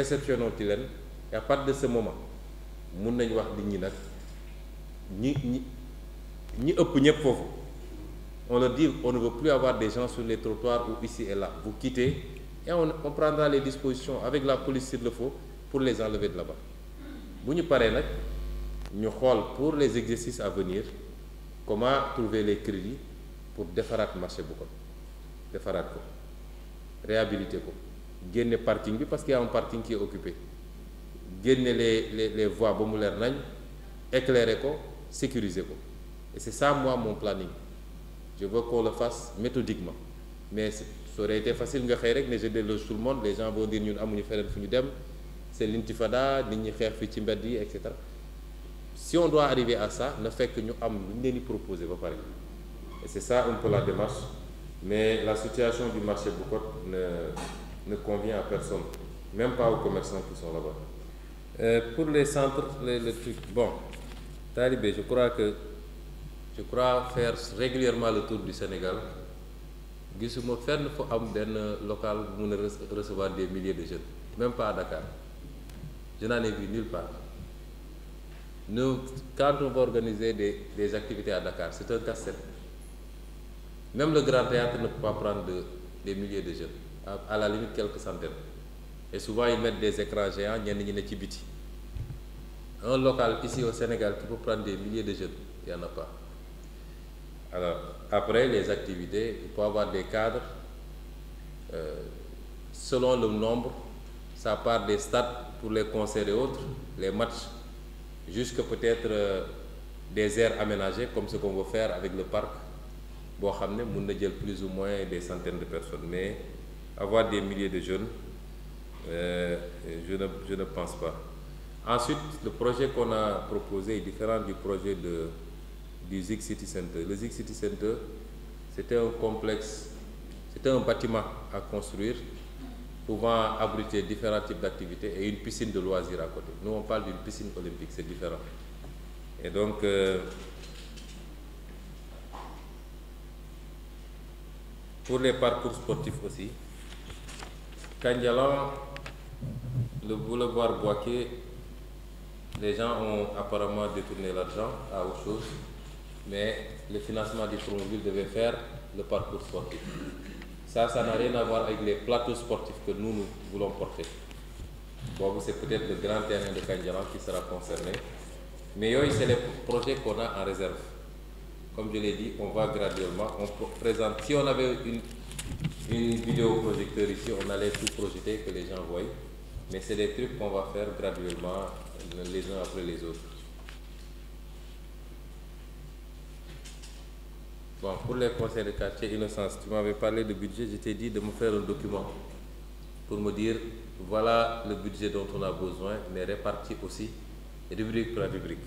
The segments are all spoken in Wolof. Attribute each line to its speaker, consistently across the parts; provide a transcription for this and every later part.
Speaker 1: réceptionnons ci leen et à partir de ce moment mun nañ wax nit ñi nag ñi ëpp ñëpp foofu on leur dit on ne veut plus avoir des gens sur les trottoirs ou ici et là vous quittez et on prendra les dispositions avec la police s'il le faut pour les enlever de là-bas bu ñu paree nag ñu xool pour les exercices à venir comment trouver les crédits pour defaraat marché bu ko defaraat ko réhabiliter ko génne parking bi parce qu'il y a un parking qui est occupé génne les voies ba mu leer nañ éclairer ko sécuriser ko et c'est ça moi mon planning je veux qu'on le fasse méthodiquement mais ça aurait été facile nga xëy rek ne je déloge tout le monde les gens vont dire ñun amuñu feneen fu ñu dem c'est l'intifada nit ñi xeex fii ci mbedd yi et cetera si on doit arriver à ça na fekk ñu am lu ñu leen di proposer ba pare et c'est ça un peu la démarche mais la situation du marché Boucotte ne convient à personne même pas aux commerçants qui sont là-bas pour les centres le truc bon Talibé je crois faire régulièrement le tour du Sénégal gisuma fenn fu am benn local bu mun a recevoir des milliers de jeunes même pas à Dakar je n'en ai vu nulle part nous quand on va organiser des activités à Dakar c'est un casse-tête même le Grand Théâtre ne peut pas prendre des milliers de jeunes à la limite quelques centaines et souvent ils mettent des écrans géants ñenn ñi ne ci biti un local ici au Sénégal qui peut prendre des milliers de jeunes il y en a pas. Alors après les activités il faut avoir des cadres selon le nombre ça part des stades pour les concerts et autres les matchs jusque peut-être des aires aménagées comme ce qu'on veut faire avec le parc boo xam ne mun na jël plus ou moins des centaines de personnes mais avoir des milliers de jeunes je ne pense pas. Ensuite le projet qu'on a proposé est différent du projet du Zik City Center. Le Zik City Center c'était un complexe, c'était un bâtiment à construire pouvant abriter différents types d'activités et une piscine de loisirs à côté. Nous on parle d'une piscine olympique, c'est différent. Et donc pour les parcours sportifs aussi Kandialang, le boulevard Boaké, les gens ont apparemment détourné l'argent à autre chose, mais le financement du Promoville devait faire le parcours sportif. Ça n'a rien à voir avec les plateaux sportifs que nous voulons porter. Bon, c'est peut-être le grand terrain de Kandialang qui sera concerné, mais c'est les projets qu'on a en réserve. Comme je l'ai dit, on va graduellement, on présente. Si on avait une vidéoprojecteur ici, on allait tout projeter que les gens voient, mais c'est des trucs qu'on va faire graduellement les uns après les autres. Bon, pour les conseils de quartier, Innocence, tu m'avais parlé de budget, je t'ai dit de me faire un document pour me dire voilà le budget dont on a besoin, mais réparti aussi rubrique par rubrique.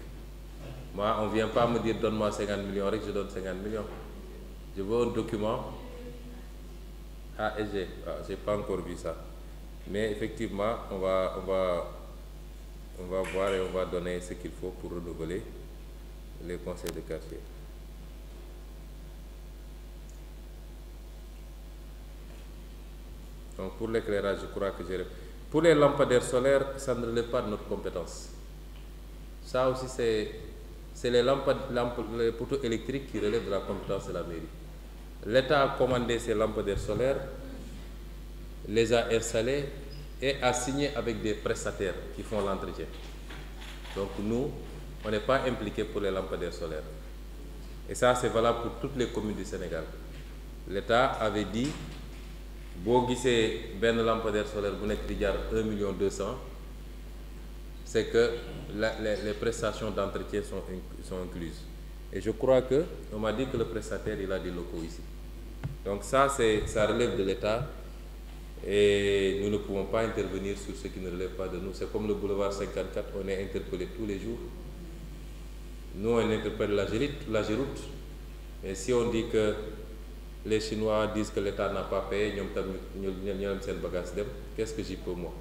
Speaker 1: Moi, on ne vient pas me dire donne-moi 50 millions, je donne 50 millions. Je veux un document. Ah, et j'ai pas encore vu ça. Mais effectivement, on va voir et on va donner ce qu'il faut pour renouveler les conseils de quartier. Donc pour l'éclairage, je crois que j'ai... Pour les lampadaires solaires, ça ne relève pas de notre compétence. Ça aussi, c'est les poteaux électriques qui relèvent de la compétence de la mairie. L'État a commandé ces lampadaires solaires, les a installés et a signé avec des prestataires qui font l'entretien. Donc nous, on n'est pas impliqués pour les lampadaires solaires. Et ça, c'est valable pour toutes les communes du Sénégal. L'État avait dit, boo gisee benn lampadaire solaire bu nekk di jar 1,2 million, c'est que les prestations d'entretien sont incluses. Et je crois que, on m'a dit que le prestataire, il a des locaux ici. Donc ça relève de l'État et nous ne pouvons pas intervenir sur ce qui ne relève pas de nous. C'est comme le boulevard 54, on est interpellé tous les jours. Nous, on interpelle la Géroute. Et si on dit que les Chinois disent que l'État n'a pas payé, qu'est-ce que j'y peux moi?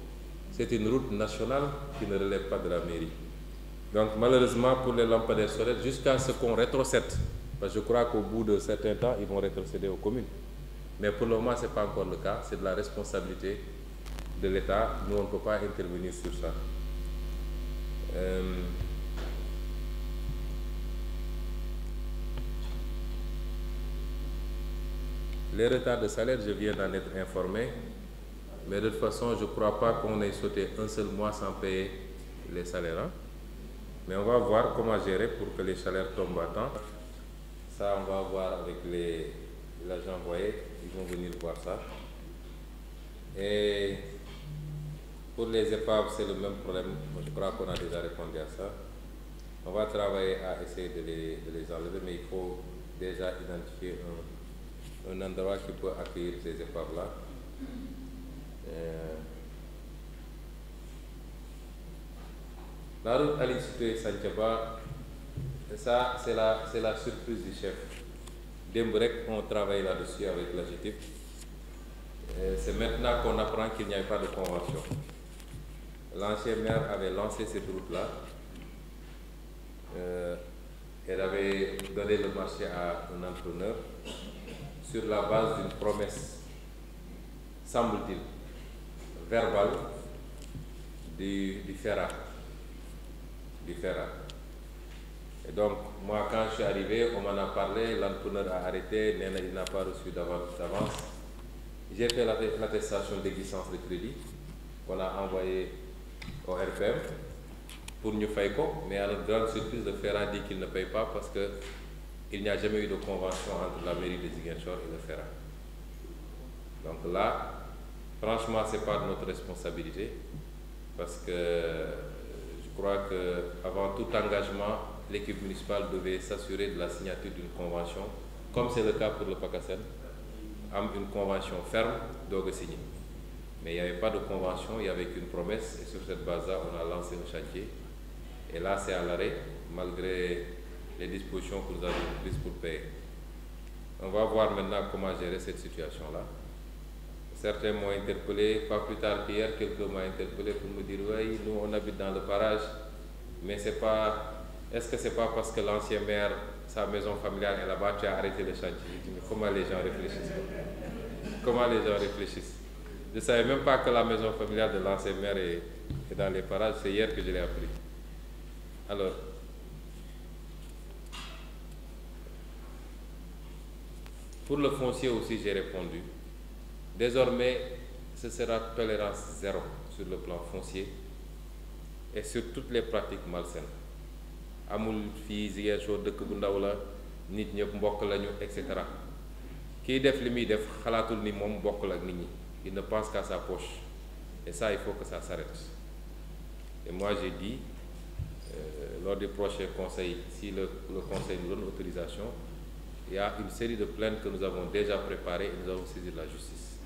Speaker 1: C'est une route nationale qui ne relève pas de la mairie. Donc malheureusement pour les lampadaires solaires, jusqu'à ce qu'on rétrocède, parce que je crois qu'au bout de certains temps, ils vont rétrocéder aux communes. Mais pour le moment, ce n'est pas encore le cas, c'est de la responsabilité de l'État, nous on ne peut pas intervenir sur ça. Les retards de salaire, je viens d'en être informé, mais de toute façon, je ne crois pas qu'on ait sauté un seul mois sans payer les salaires. Hein? Mais on va voir comment gérer pour que les salaires tombent à temps. Ça, on va voir avec l'agent envoyé, ils vont venir voir ça. Et pour les épaves, c'est le même problème. Je crois qu'on a déjà répondu à ça. On va travailler à essayer de les enlever, mais il faut déjà identifier un endroit qui peut accueillir ces épaves-là. La route Aline Sitoé Santhiaba, ça c'est la surprise du chef. Dembrek, on travaille là-dessus avec l'AGETIP. C'est maintenant qu'on apprend qu'il n'y avait pas de convention. L'ancien maire avait lancé cette route-là. Elle avait donné le marché à un entrepreneur sur la base d'une promesse, semble-t-il, verbale du FERA. Et donc, moi, quand je suis arrivé, on m'en a parlé, l'entrepreneur a arrêté, il n'a pas reçu d'avance. J'ai fait l'attestation d'existence de crédit qu'on a envoyé au RPM pour nous faire, mais à notre grande surprise, le FERA dit qu'il ne paye pas parce qu'il n'y a jamais eu de convention entre la mairie de Ziguinchor et le FERA. Donc là, franchement, ce n'est pas de notre responsabilité parce que je crois qu'avant tout engagement, l'équipe municipale devait s'assurer de la signature d'une convention, comme c'est le cas pour le PACASEN, une convention ferme doit signer. Mais il n'y avait pas de convention, il y avait qu'une promesse, et sur cette base-là, on a lancé le chantier. Et là, c'est à l'arrêt, malgré les dispositions que nous avons prises pour payer. On va voir maintenant comment gérer cette situation-là. Certains m'ont interpellé, pas plus tard qu'hier, quelqu'un m'a interpellé pour me dire « Oui, nous on habite dans le parage, mais c'est pas... Est-ce que c'est pas parce que l'ancien maire, sa maison familiale est là-bas, tu as arrêté le chantier ?» Je dis « Mais comment les gens réfléchissent ?» Comment les gens réfléchissent? Je ne savais même pas que la maison familiale de l'ancien maire est dans les parages, c'est hier que je l'ai appris. Alors, pour le foncier aussi, j'ai répondu. Désormais, ce sera tolérance zéro sur le plan foncier et sur toutes les pratiques malsaines. Amul fi Ziguinchor dëkk bu ndaw la nit ñëpp mbokk lañu etc. Kiy def li muy def xalaatul ni moom mbokk la ak nit ñi. Il ne pense qu'à sa poche. Et ça, il faut que ça s'arrête. Et moi, j'ai dit, lors du prochain conseil, si le conseil nous donne autorisation, il y a une série de plaintes que nous avons déjà préparées et nous avons saisi de la justice.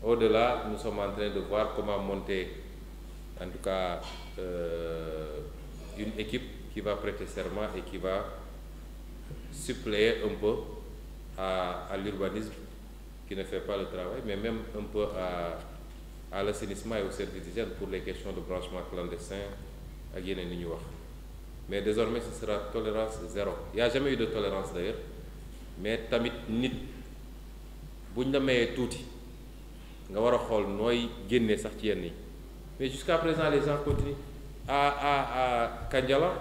Speaker 1: Au-delà, nous sommes en train de voir comment monter, en tout cas, une équipe qui va prêter serment et qui va suppléer un peu à l'urbanisme qui ne fait pas le travail, mais même un peu à l'assainissement et au service d'hygiène pour les questions de branchement clandestin. Mais désormais, ce sera tolérance zéro. Il n'y a jamais eu de tolérance d'ailleurs, mais tamit nit buñ la mayee tuuti nga war a xool nooy génnee sax ci yenn yi. Mais jusqu'à présent, les gens continuent à Kandiala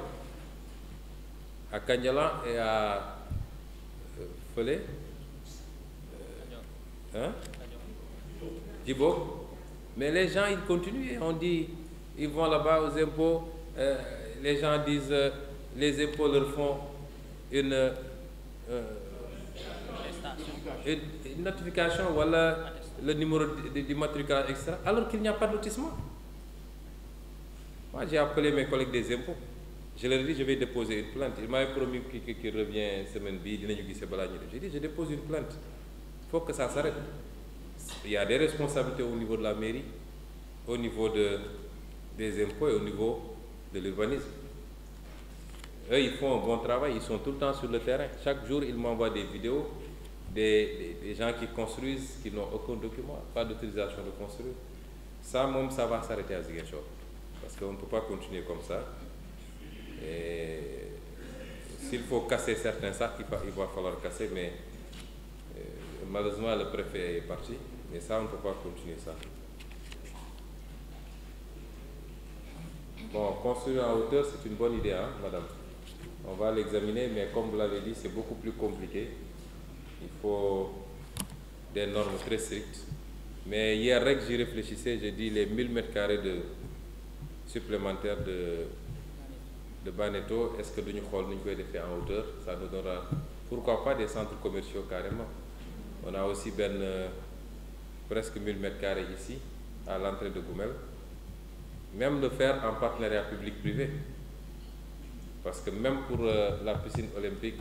Speaker 1: et à Fele, Djibo. Mais les gens, ils continuent. On dit, ils vont là-bas aux impôts. Les gens disent, les impôts leur font une notification, voilà le numéro d'immatriculation, etc. Alors qu'il n'y a pas de lotissement. Moi, j'ai appelé mes collègues des impôts. Je leur ai dit, je vais déposer une plainte. Il m'avait promis qu'il revient semaine bi. J'ai dit, je dépose une plainte. Il faut que ça s'arrête. Il y a des responsabilités au niveau de la mairie, au niveau des impôts et au niveau de l'urbanisme. Eux, ils font un bon travail, ils sont tout le temps sur le terrain. Chaque jour, ils m'envoient des vidéos des gens qui construisent, qui n'ont aucun document, pas d'autorisation de construire. Ça, même, ça va s'arrêter à Ziguinchor. Parce qu'on ne peut pas continuer comme ça. Et s'il faut casser certains sacs, il va falloir casser, mais malheureusement, le préfet est parti. Et ça, on ne peut pas continuer ça. Bon, construire en hauteur, c'est une bonne idée, hein, madame. On va l'examiner, mais comme vous l'avez dit, c'est beaucoup plus compliqué. Il faut des normes très strictes. Mais hier, j'y réfléchissais, j'ai dit les 1000 mètres carrés supplémentaires de Baneto, est-ce que nous pouvons les faire en hauteur? Ça nous donnera, pourquoi pas, des centres commerciaux carrément. On a aussi presque 1000 mètres carrés ici, à l'entrée de Goumel. Même le faire en partenariat public-privé. Parce que même pour la piscine olympique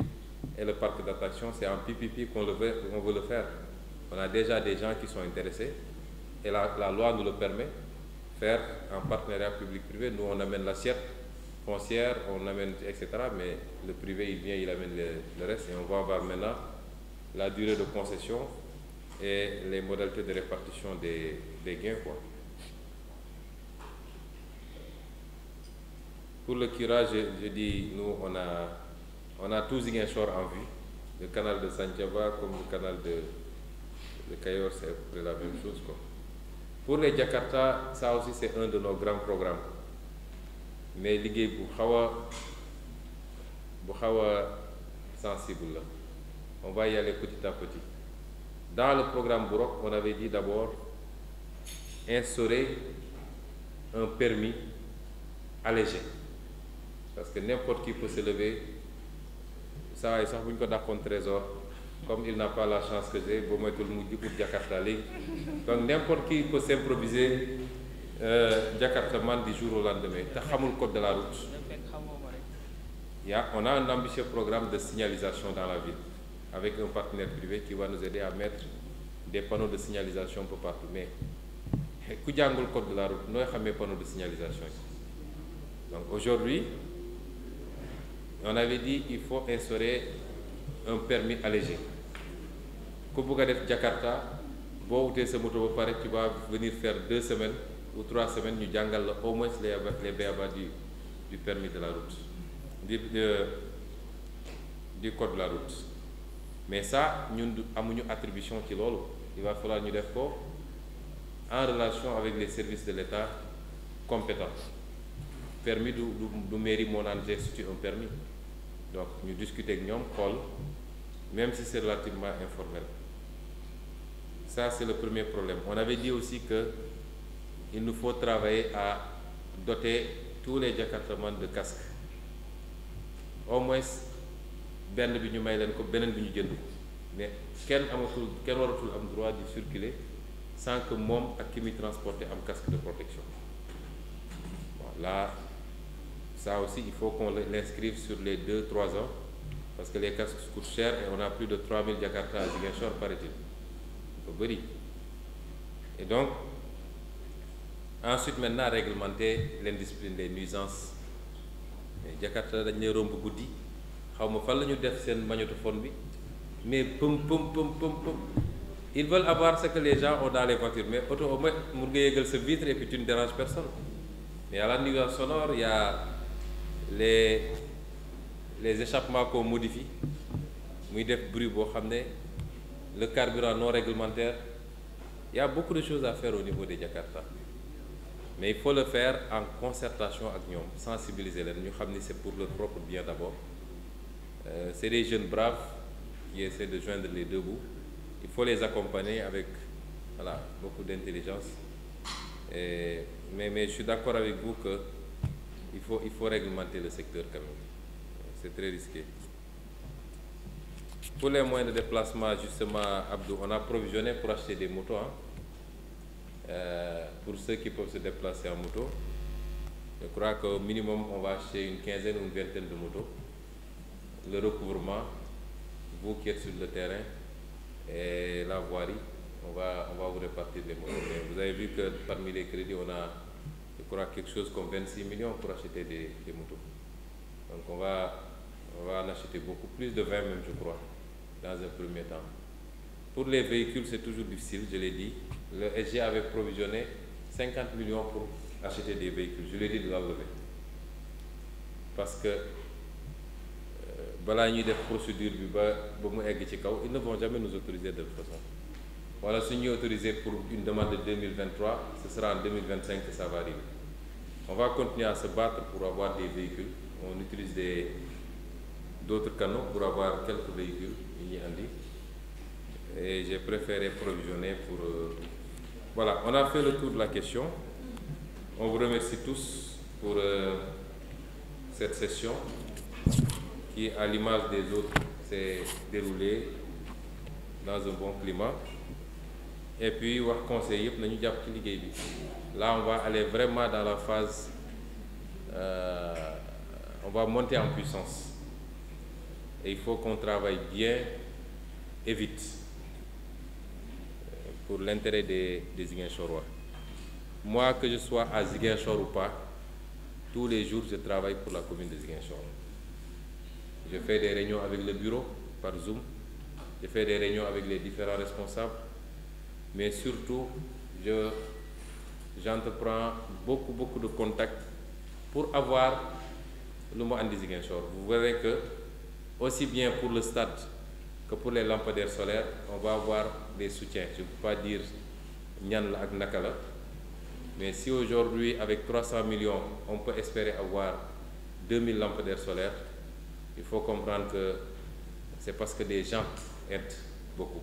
Speaker 1: et le parc d'attraction, c'est en PPP qu'on veut le faire. On a déjà des gens qui sont intéressés et la loi nous le permet, faire en partenariat public-privé. Nous, on amène l'assiette foncière, on amène, etc. Mais le privé, il vient, il amène le reste. Et on va voir maintenant la durée de concession et les modalités de répartition des gains, quoi. Pour le curage, je dis, nous, on a tous Ziguinchor en vue. Le canal de Santhiaba comme le canal de Cayor, c'est la même chose, quoi. Pour les Jakarta, ça aussi c'est un de nos grands programmes. Mais l'idée bu xawa sensible là. On va y aller petit à petit. Dans le programme Bourok, on avait dit d'abord instaurer un permis allégé. Parce que n'importe qui peut se lever, ça va, ça vous contre trésor. Comme il n'a pas la chance que j'ai, bon, moi tout le monde dit pour Jakarta. Donc n'importe qui peut s'improviser Jakartaman du jour au lendemain. Tu as le code de la route. On a un ambitieux programme de signalisation dans la ville, avec un partenaire privé qui va nous aider à mettre des panneaux de signalisation un peu partout. Mais, quand on a le code de la route, nous avons des panneaux de signalisation. Donc aujourd'hui, on avait dit qu'il faut instaurer un permis allégé. Quand vous regardez Jakarta, vous avez ce moto, tu vas venir faire 2 semaines ou 3 semaines, nous avons au moins les béabas du permis de la route, du code de la route. Mais ça, nous avons une attribution qui il va falloir nous faire en relation avec les services de l'État compétents. Permis de mairie mon institut un permis. Donc nous discutons avec nous, même si c'est relativement informel. Ça, c'est le premier problème. On avait dit aussi qu'il nous faut travailler à doter tous les Jakartamans de casques. Au moins, ben bi ñu may leen ko benen bi ñu jënd ko mais kenn waratul am droit de circuler sans que mom ak ki muy transporter am casque de protection. Bon, là, ça aussi, il faut qu'on l'inscrive sur les 2-3 ans parce que les casques coûtent cher et on a plus de 3000 Jakarta à Ziguinchor, paraît-il. Et donc, ensuite maintenant réglementer l'indiscipline des nuisances. Mais Jakarta dañ lay romb goudi xawma fan lañu def sen magnétophone bi mais pum ils veulent avoir ce que les gens ont dans les voitures mais auto au moins mu nga yégal sa vitre et puis tu ne déranges personne. Mais à la nuisance sonore, il y a les échappements qu'on modifie muy def bruit bo xamné le carburant non réglementaire. Il y a beaucoup de choses à faire au niveau des Jakarta. Mais il faut le faire en concertation avec nous, sensibiliser les. Nous savons que c'est pour leur propre bien d'abord. C'est des jeunes braves qui essaient de joindre les deux bouts. Il faut les accompagner avec beaucoup d'intelligence. Mais je suis d'accord avec vous qu'il faut réglementer le secteur quand même. C'est très risqué. Pour les moyens de déplacement, justement, Abdou, on a provisionné pour acheter des motos. Pour ceux qui peuvent se déplacer en moto, je crois qu'au minimum, on va acheter une quinzaine ou une vingtaine de motos. Le recouvrement, vous qui êtes sur le terrain, et la voirie, on va vous répartir les motos. Mais vous avez vu que parmi les crédits, on a, je crois, quelque chose comme 26 millions pour acheter des motos. Donc on va en acheter beaucoup, plus de 20 même, je crois, dans un premier temps. Pour les véhicules, c'est toujours difficile, je l'ai dit. Le SG avait provisionné 50 millions pour acheter des véhicules. Je l'ai dit de la lever. Parce que, procédure, ils ne vont jamais nous autoriser de toute façon. Voilà, si nous autorisé pour une demande de 2023, ce sera en 2025 que ça va arriver. On va continuer à se battre pour avoir des véhicules. On utilise d'autres canaux pour avoir quelques véhicules. Et j'ai préféré provisionner pour... Voilà, on a fait le tour de la question. On vous remercie tous pour cette session qui, à l'image des autres, s'est déroulée dans un bon climat. Et puis, wax conseil yëpp nañu jàpp ci liggéey bi. Là, on va aller vraiment dans la phase, on va monter en puissance. Et il faut qu'on travaille bien et vite pour l'intérêt des Ziguinchorois. Moi, que je sois à Ziguinchor ou pas, tous les jours, je travaille pour la commune de Ziguinchor. Je fais des réunions avec le bureau par Zoom. Je fais des réunions avec les différents responsables. Mais surtout, j'entreprends beaucoup de contacts pour avoir le mot andi Ziguinchor. Vous verrez que, aussi bien pour le stade que pour les lampadaires solaires, on va avoir des soutiens. Je ne peux pas dire ñan la ak naka la, mais si aujourd'hui, avec 300 millions, on peut espérer avoir 2000 lampadaires solaires, il faut comprendre que c'est parce que des gens aident beaucoup.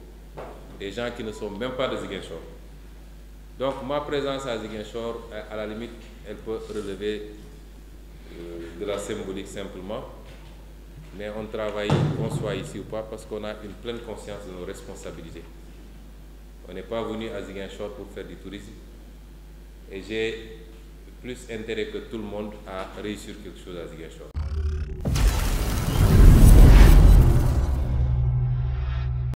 Speaker 1: Des gens qui ne sont même pas de Ziguinchor. Donc ma présence à Ziguinchor, à la limite, elle peut relever de la symbolique simplement, mais on travaille, qu'on soit ici ou pas, parce qu'on a une pleine conscience de nos responsabilités. On n'est pas venu à Ziguinchor pour faire du tourisme, et j'ai plus intérêt que tout le monde à réussir quelque chose à Ziguinchor.